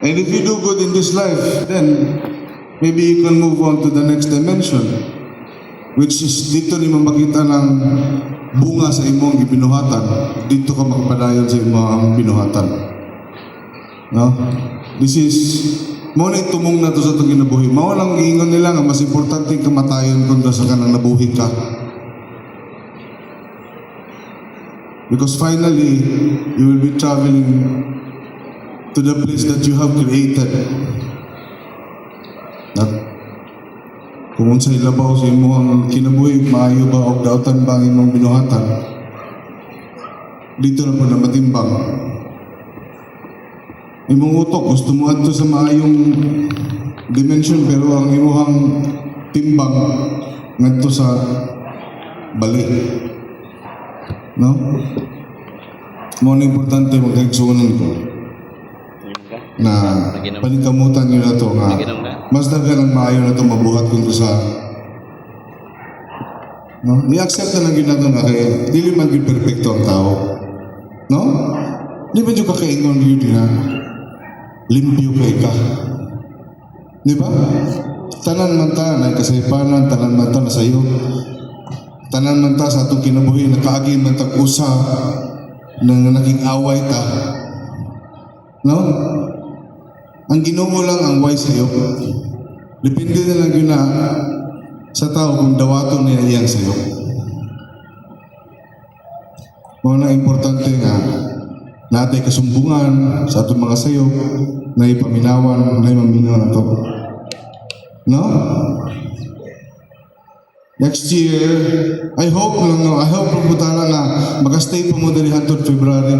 And if you do good in this life, then maybe you can move on to the next dimension, which is dito ni makita ng bunga sa imong gibinuhatan. Dito ka makapadayon sa imong binuhatan. No? This is mo na itumong na to sa itong kinabuhi. Mao lang giingon nila nga mas importante kamatayon kung sa kanang nabuhi ka. Because finally, you will be traveling to the place that you have created. At kung unsay labaw sa imong kinabuhi, maayo ba o dautan ba ang imong binuhatan? Dito na po na matimbang. Imong utok, gusto mo adto sa maayong dimension, pero ang imong timbang ngadto sa bali. No? Mo na importante magkaigsunan ko na panikamutan nyo na to nga mas dagan ang maayo na to mabuhat kung sa no? Ni-accept na lang yun na to na kaya dili man yun perfecto ang tao, no? Di ba yung kakaingon yun na limpyo kay ka, di ba? Tanan man ta na kasaypanan, tanan man ta na sayo, tanan man ta sa atong kinabuhi nakaagi man ta usa nang naging away ta, no? Ang Ginoo lang ang wise sa'yo. Depende na lang yun na sa tao kung dawaton niya iyang sa'yo. Mga na importante nga natay kasumbungan sa atong mga sayo na ipaminawan, na imaminaw na to. No? Next year, I hope pagputala na mag-stay po mo dali hantod February.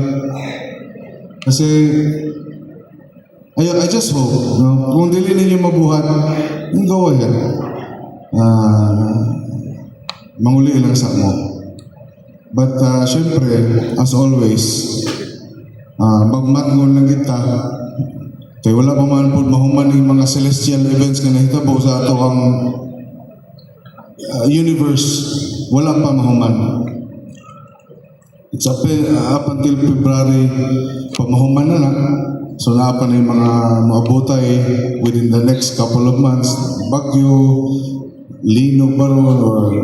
Kasi I just hope, no? Kung dili ninyo mabuhat, go ahead. Manguli lang sa mo. But syempre, as always, magmatngon lang kita. Kaya wala pa man po mahuman yung mga celestial events na nahitabo sa ato ang universe. Wala pa mahuman. It's up until February, pamahuman na lang. So naapan na yung mga maabotay within the next couple of months, bagyo, lino baron, or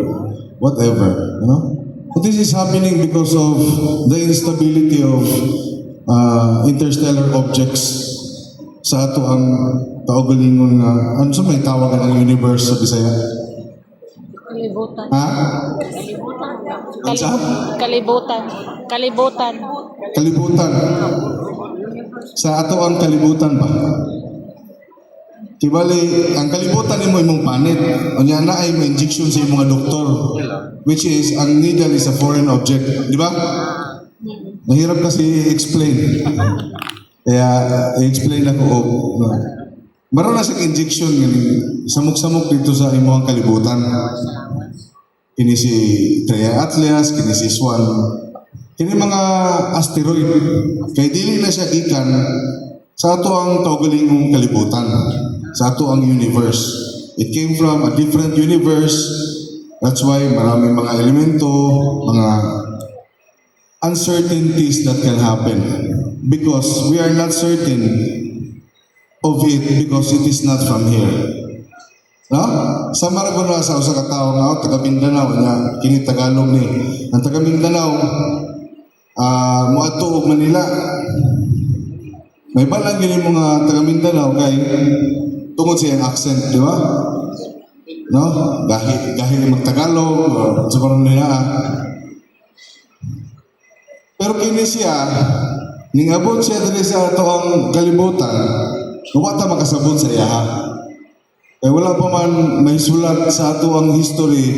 whatever, you know? But this is happening because of the instability of interstellar objects sa ato ang kaugalingon nga, ano sa may tawagan ng universe sa Bisaya? Kalibutan. Ha? Kalibutan. Kalibutan. Kalibutan. Sa ato ang kalibutan ba? Kibali, ang kalibutan ni mo imong panit. O niya na ay may injection sa imong doktor. Which is, ang needle is a foreign object. Di ba? Mahirap kasi i-explain. Kaya, i-explain ako. Maroon na sa injection, samok-samok dito sa imong kalibutan. Kini si Triathlete, kini si Swan. Kini mga asteroid, kay dili na siya ikan sa ato ang kaugalingong kalibutan, sa ato ang universe. It came from a different universe. That's why maraming mga elemento, mga uncertainties that can happen. Because we are not certain of it because it is not from here. No? Sa Maragona sa usa ka tawo nga taga Mindanao nya kini Tagalog ni. Ang taga Mindanao moadto og Manila. May balang gini mga taga Mindanao kay tungod sa iyang accent, di ba? No? Dahil mag-Tagalog, sa parang nila. Pero kini siya, ningabot siya dali sa ato ang kalibutan, wata makasabot sa iya. Kaya wala pa man may sulat sa ato ang history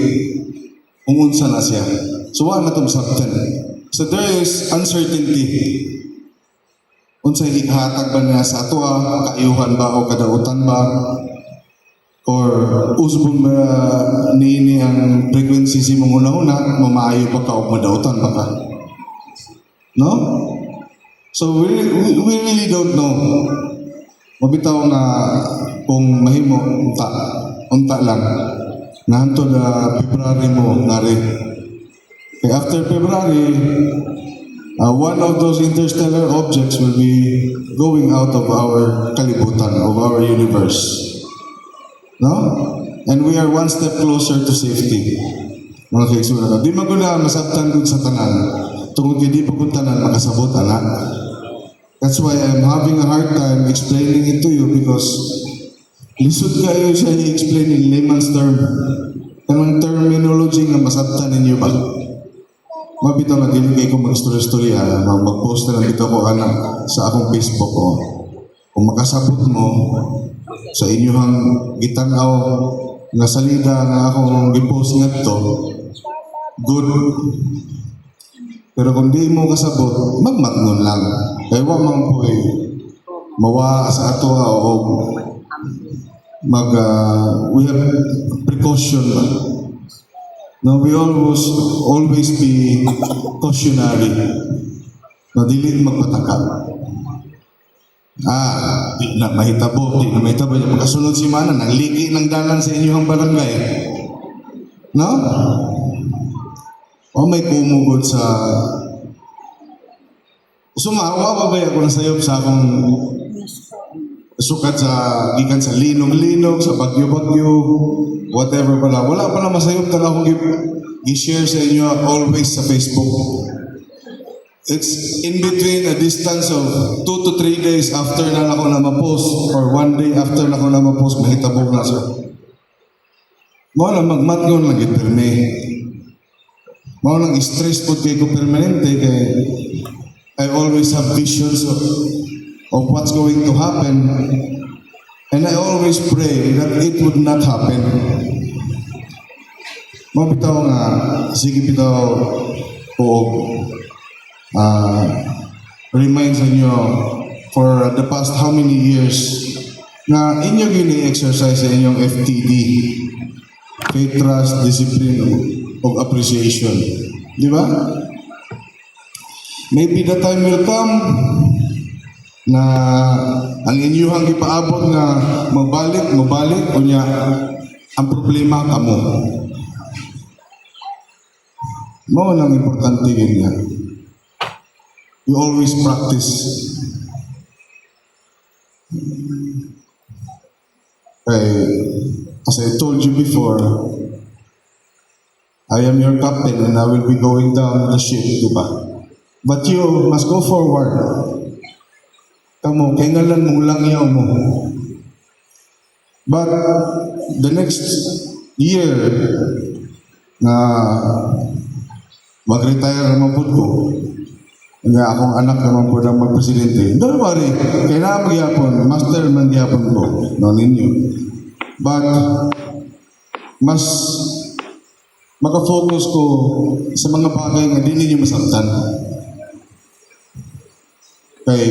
kung unsa na siya. So wala na itong sabtan. So there is uncertainty. Unsay ihatag ba niya sa ato kaayuhan ba o kadautan ba? Or usbon ba niini ang frequency si mong una-una, mamaayo pa ka o madautan ba ka? No? So we really don't know. Mabitaw na kung mahimo unta lang na hantod na February mo nari. Kaya after February one of those interstellar objects will be going out of our kalibutan, of our universe. No? And we are one step closer to safety. Mga kaigsunan. Di maguna masabtan dun sa tanan. Tungkol kay di pa kung tanan makasabot, anak. That's why I'm having a hard time explaining it to you because lisod kayo siya i-explain in layman's term. Kanang terminology nga masabtan ninyo ba? Mabitaw na din kayo kung mag-story-storya, mag-post na lang dito ko anak sa akong Facebook ko. Kung makasabot mo sa inyong gitanaw nga salida nga akong i-post nga to, good. Pero kung di mo kasabot, magmatnon lang. Kaya wa man po mawa sa ato o we have precaution ba? No, we always be cautionary. Na dili magpatakal. Di na mahitabo. Yung pagkasunod si Mana, nagliki ng dalan sa inyong barangay. No? O may kumugod sa... Sumawa pa ba ako nasayop sa akong sukat sa gikan sa linog-linog, sa bagyo-bagyo, whatever pala. Wala pala masayop na akong i-share sa inyo always sa Facebook. It's in between a distance of 2 to 3 days after na ako na ma-post or 1 day after na ako na ma-post, mahitabog na sir. Mao lang magmatngon lagi perme. Mao lang stress po kay ko permanente kay I always have visions of what's going to happen and I always pray that it would not happen. Mao bitaw nga sige bitaw o remind sa inyo for the past how many years na inyo gini-exercise sa inyong FTD, faith, trust, discipline, of appreciation. Di ba? Maybe the time will come na ang inyong ipaabot na mabalik, o niya ang problema kamo. Mao nang importante ganyan. You always practice. As I told you before, I am your captain and I will be going down the ship, di ba? But you must go forward. Kamu, kay ngalan mo lang yaw mo. But the next year na mag-retire naman po ko, nga akong anak naman po ng magpresidente. Don't worry, kailangan magyapon, master man gyapon po, no ninyo. But, mas makafocus ko sa mga bagay na di ninyo masaktan. Kaya,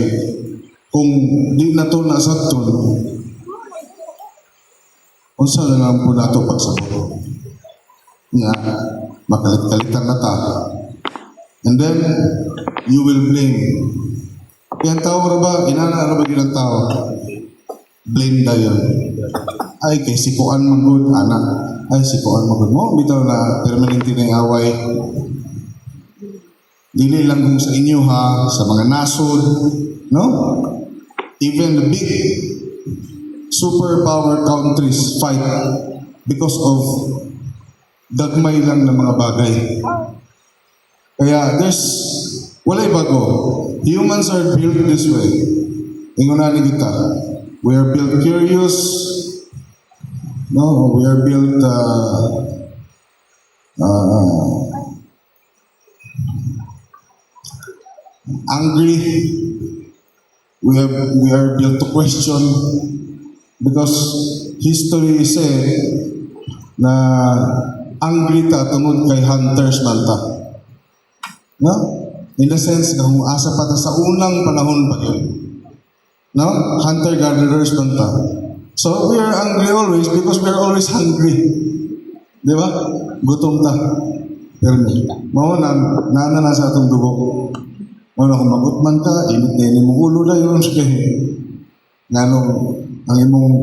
kung di na ito nasaktan, unsa na lang po na ito pagsabot. Nga, makalit-kalitan na ta. And then, you will blame. Yan tao ra ba? Inana ra ba yun ang tao? Blame na yun. Ay, kay sikuan magod, anak. Ay, sikuan magod mo. Bitaw na permanente na yung away. Dili lang kung sa inyo ha, sa mga nasod. No? Even the big superpower countries fight because of dagmay lang ng mga bagay. Kaya walay bago. Humans are built this way. Ingunanin kita. We are built curious. No, we are built angry. We are built to question because history said na angry ta tungod kay hunters man ta. No? In the sense na kung asa pa ta sa unang panahon pa yun. No? Hunter-gatherers man ta. So we are angry always because we are always hungry. Di ba? Gutom ta. Pero mao na sa atong dugo. Mao na kung magutman ta, init na yun mong ulo na yun. Nanong ang imong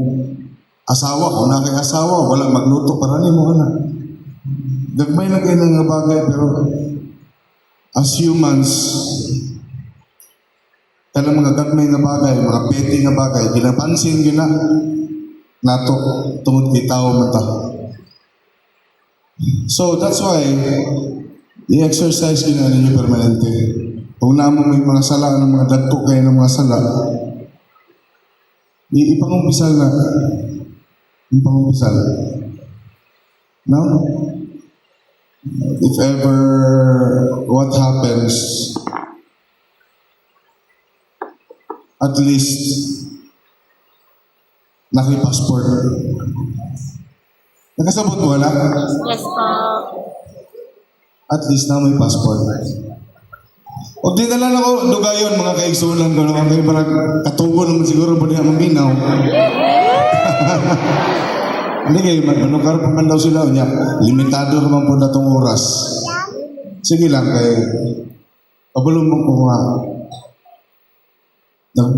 asawa, kung na kay asawa, wala magluto para ni mo na. Gagmay na kayo ng bagay, pero as humans, kanang mga gagmay nga bagay, mga petty nga bagay, ginapansin gina nato tungod kay tao man ta. So that's why i-exercise gina ninyo permanente. Kung namo may mga sala ng mga dagko kayo ng mga sala, ipangumpisal na. Ipangumpisal. No? If ever what happens, at least naki-passport. Nakasabot mo wala? Yes po. At least na may passport. O di na lang ako dugayon mga kaigsunan ko naman kayo parang katubo naman siguro ba niya maminaw. Hindi kayo manukar pa man daw sila niya. Limitado naman po na itong oras. Sige lang kayo. Pabulong mo ko nga. Saan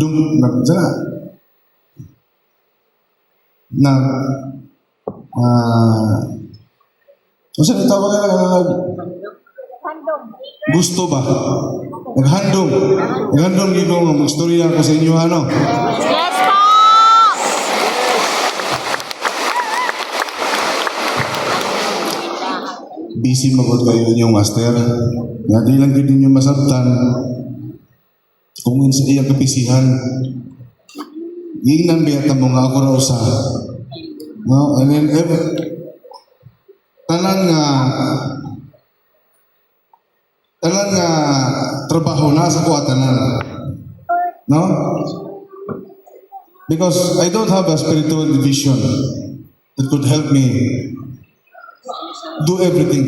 ito ba gusto ba? Naghandom. Naghandom dito nga magstorya ka sa inyo ano? Yes po! Busy magod kayo inyong master. Nga di lang din ninyo masabtan kung sa iyang kapisihan. Ingnan biyata mo nga ako raw sa no? And then tanan nga trabaho na sa kuwatanan. No? Because I don't have a spiritual division that could help me do everything.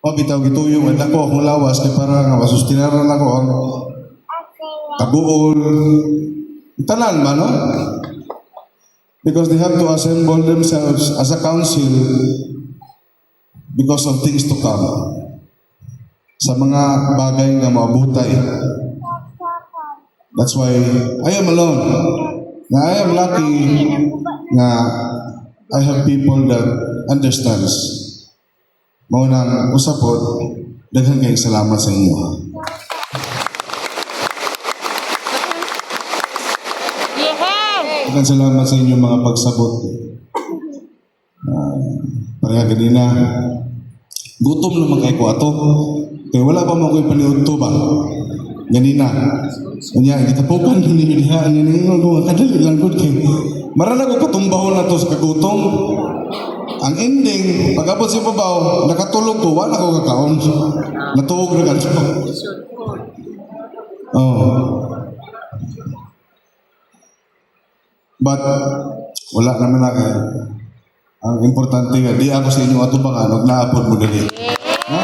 Pabitaw gituyong at ako akong lawas kay para nga masustinaran ako ang kabuol. Tanan ba, no? Because they have to assemble themselves as a council because of things to come. Sa mga bagay nga mabutay. That's why I am alone. Na I am lucky na I have people that understands. Maunang usapot, daghang kayong salamat sa inyo. Yes! Daghang salamat sa inyo mga pagsabot. Parang ganina, gutom naman kayo ko ato. Kaya wala pa mo ko'y paniod to ba? Ganina. Kanya, gitapukan ko ninyo diha. Ang ninyo ko, kadali lang ko kay. Marala ko katumbahon na to sa kagutom. Ang ending, pag-abot si babaw, nakatulog ko, wala ko kakaon. Natuog na ganito. Oh. But, wala naman na kayo. Ang importante nga, di ako sa inyo atubangan, huwag naapod mo dali. Ha?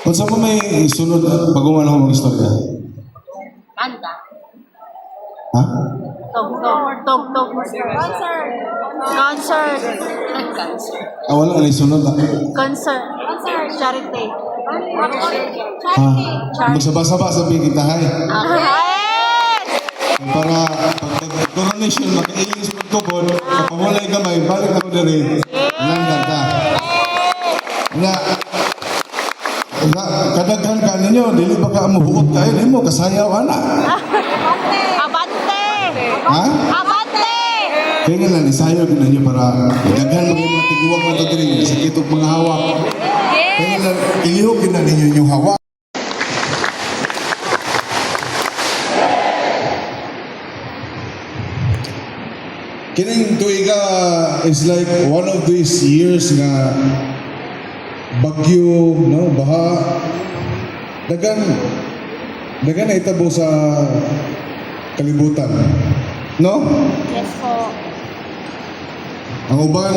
Kung saan mo may sunod, pag-uman ako mga istorya? Kanta. Ha? Tog. Concert. Concert. Ah, wala na sunod ha? Concert. Charity. Ha? Magsaba-saba sabihin kita, hay. Para pag coronation, maka-ilis magkubon, kapamulay gamay, balik ako na rin. Landan ka. Nga, kadaghan ka ninyo, dili ba ka mabuot kayo, di mo, kasayaw, ana. Abante! Ha? Abante! Kaya nga lang, isayaw ko ninyo para daghan mga tiguwang na ito rin, sakit og mga hawak. Kaya nga lang, ilihog na ninyo yung hawak. Kining tuiga is like one of these years nga bagyo, no, baha. Dagan na itabo sa kalibutan. No? Yes po. Ang uban,